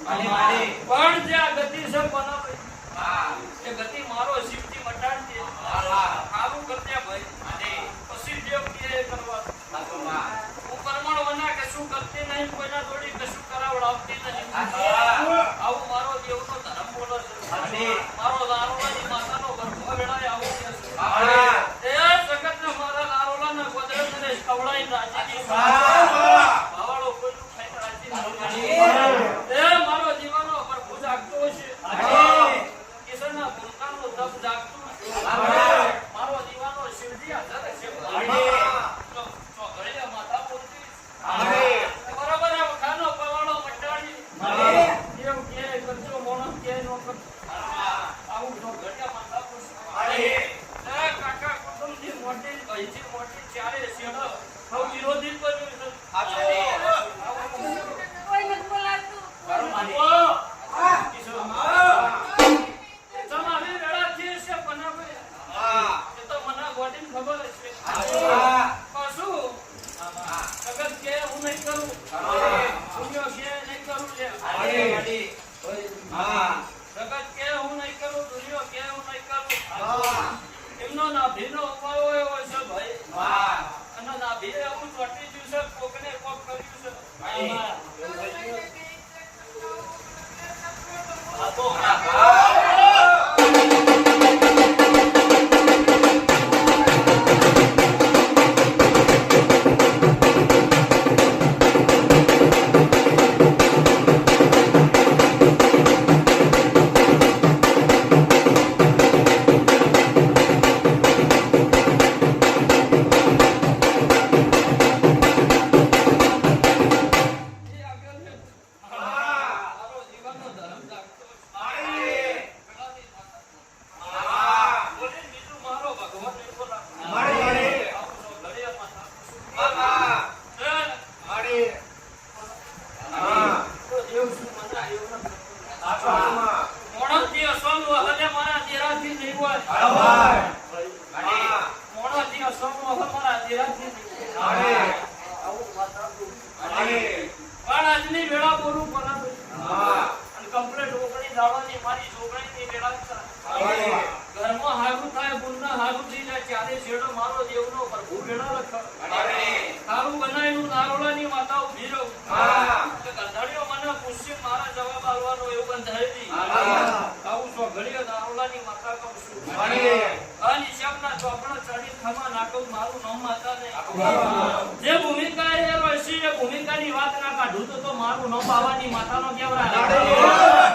પણ જે આ ગતિ છે બનાવે એ ગતિ મારો શિવજી મટાડી દે સારું કરજે ભાઈ પછી જે કે કરવા હું પરમાણુ વના કશું કરતી નહીં કોઈના જોડી કશું કરાવડાવતી નહીં આવું મારો દેવનો ધર્મ બોલો છે મારો લારોલાની માતાનો ગર્ભ વેળાય આવું છે એ જગતને મારા લારોલાને ગોદરેજને ખવડાઈ રાજીની ભાવાળો કોઈનું ખાઈને રાજી એ મારો જીવાનો પ્રભુ જાગતો છે કિશનના ભૂલકાનો તપ જાગતું મારો જીવાનો શિવજી હાજર છે ચોઘડિયા માતા બોલતી બરાબર આ ખાનો પવાળો મટાડી એમ કે કરજો મોણસ કે નો કર આવું ચોઘડિયા માતા બોલતી કાકા કુટુંબની મોટી ભાઈજી મોટી ચારે શેડો હવ વિરોધી કર્યું છે કોઈ મત બોલાતું તમારી વેળા છે છે બનાવે એ તો મને ગોડીને ખબર છે પાછું જગત કે હું નહીં કરું દુનિયા કે નહીં કરું લે જગત કે હું નહીં કરું દુનિયા કે હું નહીં કરું એમનો નાભીનો ઉપાય હોય છે ભાઈ અને નાભી એવું ચોટી ગયું છે કોકને કોક કર્યું છે જે ભૂમિકા એ રસી એ ભૂમિકાની વાત ના કાઢું તો મારું નામ બાવાની માતાનો કેવરા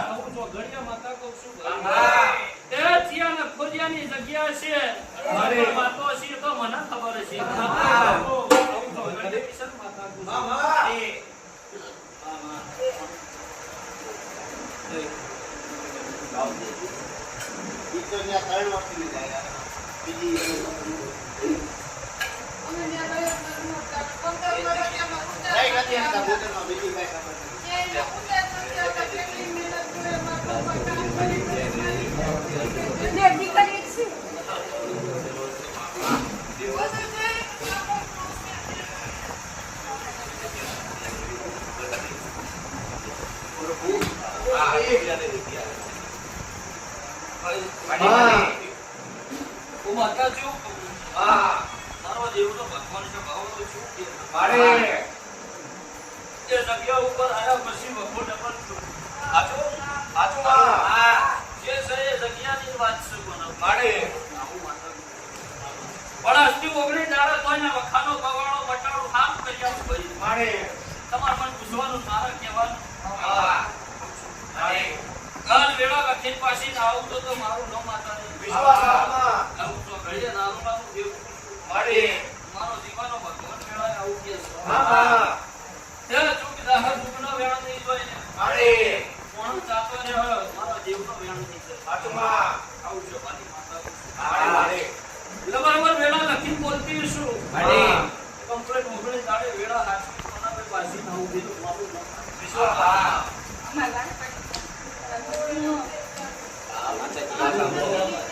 હું જો ઘડિયા માતા કહું છું તે ચિયાને ખોડિયાની જગ્યા છે મારી વાતો છે તો મને ખબર છે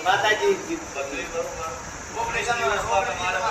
માતાજી બદલી બરોબર ઓપરેશન તમારા